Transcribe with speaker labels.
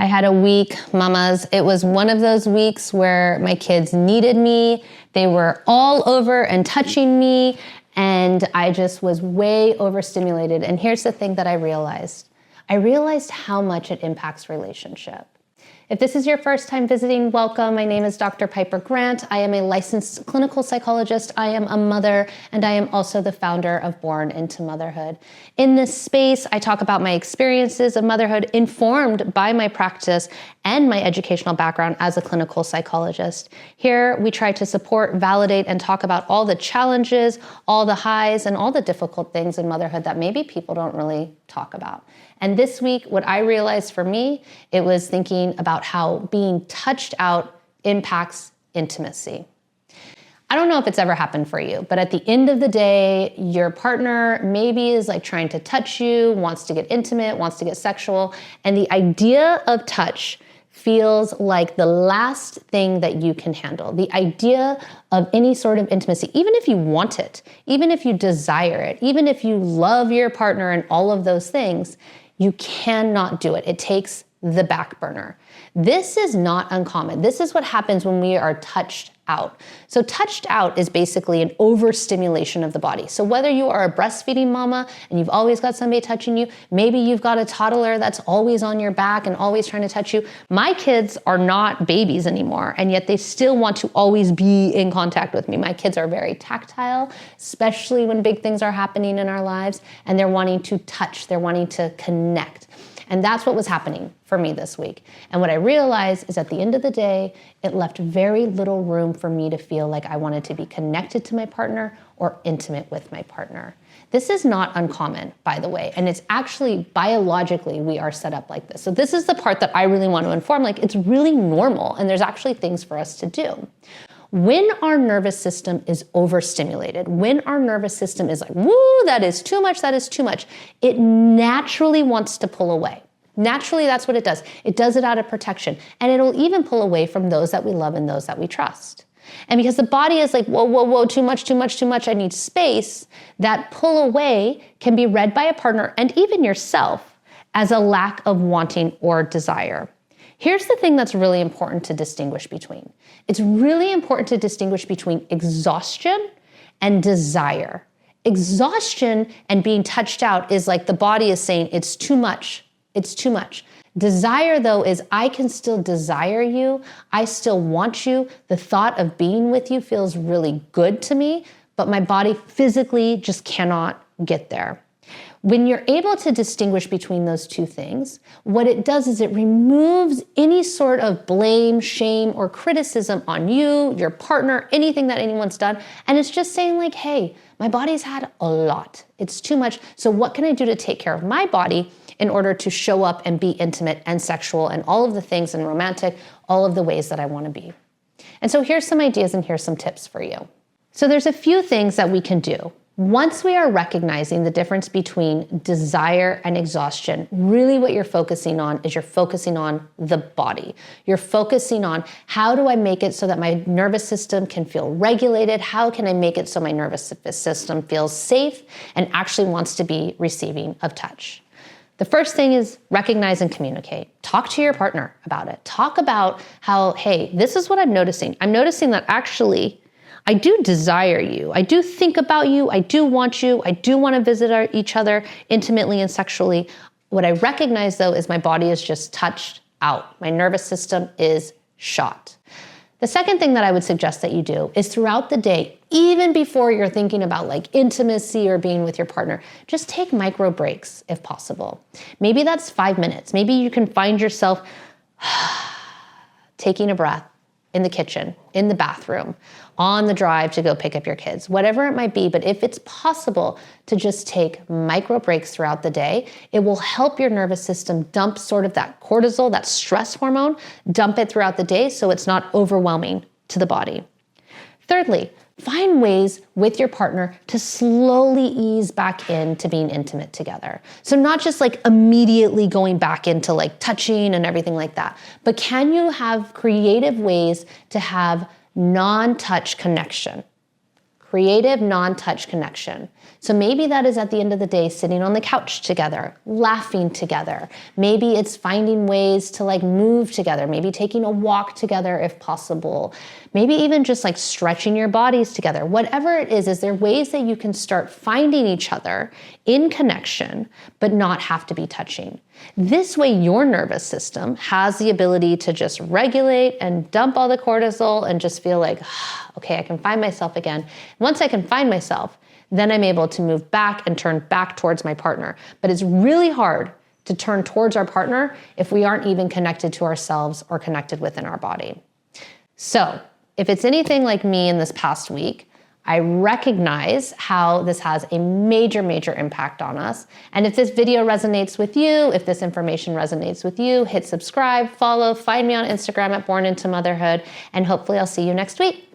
Speaker 1: I had a week, mamas. It was one of those weeks where my kids needed me. They were all over and touching me, and I just was way overstimulated. And here's the thing that I realized. I realized how much it impacts relationship. If this is your first time visiting, welcome. My name is Dr. Piper Grant. I am a licensed clinical psychologist. I am a mother, and I am also the founder of Born into Motherhood. In this space, I talk about my experiences of motherhood informed by my practice and my educational background as a clinical psychologist. Here, we try to support, validate, and talk about all the challenges, all the highs, and all the difficult things in motherhood that maybe people don't really talk about. And this week, what I realized for me, it was thinking about how being touched out impacts intimacy. I don't know if it's ever happened for you, but at the end of the day, your partner maybe is like trying to touch you, wants to get intimate, wants to get sexual, and the idea of touch feels like the last thing that you can handle. The idea of any sort of intimacy, even if you want it, even if you desire it, even if you love your partner and all of those things, you cannot do it. It takes the back burner. This is not uncommon. This is what happens when we are touched out. So touched out is basically an overstimulation of the body. So whether you are a breastfeeding mama and you've always got somebody touching you, maybe you've got a toddler that's always on your back and always trying to touch you. My kids are not babies anymore, and yet they still want to always be in contact with me. My kids are very tactile, especially when big things are happening in our lives, and they're wanting to touch, they're wanting to connect. And that's what was happening for me this week. And what I realized is at the end of the day, it left very little room for me to feel like I wanted to be connected to my partner or intimate with my partner. This is not uncommon, by the way, and it's actually biologically we are set up like this. So this is the part that I really want to inform, like it's really normal and there's actually things for us to do. When our nervous system is overstimulated, when our nervous system is like, woo, that is too much, it naturally wants to pull away. Naturally, that's what it does. It does it out of protection. And it'll even pull away from those that we love and those that we trust. And because the body is like, whoa, too much, I need space, that pull away can be read by a partner and even yourself as a lack of wanting or desire. Here's the thing that's really important to distinguish between. It's really important to distinguish between exhaustion and desire. Exhaustion and being touched out is like the body is saying, it's too much. Desire, though, is I can still desire you. I still want you. The thought of being with you feels really good to me, but my body physically just cannot get there. When you're able to distinguish between those two things, what it does is it removes any sort of blame, shame, or criticism on you, your partner, anything that anyone's done. And it's just saying like, hey, my body's had a lot. It's too much. So what can I do to take care of my body in order to show up and be intimate and sexual and all of the things and romantic, all of the ways that I want to be? And so here's some ideas and here's some tips for you. So there's a few things that we can do. Once we are recognizing the difference between desire and exhaustion, really what you're focusing on is you're focusing on the body. You're focusing on how do I make it so that my nervous system can feel regulated? How can I make it so my nervous system feels safe and actually wants to be receiving of touch? The first thing is recognize and communicate. Talk to your partner about it. Talk about how, hey, this is what I'm noticing. I'm noticing that actually I do desire you. I do think about you. I do want you. I do want to visit each other intimately and sexually. What I recognize, though, is my body is just touched out. My nervous system is shot. The second thing that I would suggest that you do is throughout the day, even before you're thinking about like intimacy or being with your partner, just take micro breaks if possible. Maybe that's 5 minutes. Maybe you can find yourself taking a breath in the kitchen, in the bathroom, on the drive to go pick up your kids, whatever it might be. But if it's possible to just take micro breaks throughout the day, it will help your nervous system dump sort of that cortisol, that stress hormone, dump it throughout the day so it's not overwhelming to the body. Thirdly, find ways with your partner to slowly ease back into being intimate together. So not just like immediately going back into like touching and everything like that, but can you have creative ways to have non-touch connection? Creative non-touch connection. So maybe that is at the end of the day, sitting on the couch together, laughing together. Maybe it's finding ways to like move together, maybe taking a walk together if possible. Maybe even just like stretching your bodies together. Whatever it is there ways that you can start finding each other in connection, but not have to be touching. This way, your nervous system has the ability to just regulate and dump all the cortisol and just feel like, okay, I can find myself again. Once I can find myself, then I'm able to move back and turn back towards my partner. But it's really hard to turn towards our partner if we aren't even connected to ourselves or connected within our body. So if it's anything like me in this past week, I recognize how this has a major, major impact on us. And if this video resonates with you, if this information resonates with you, hit subscribe, follow, find me on Instagram at Born Into Motherhood, and hopefully I'll see you next week.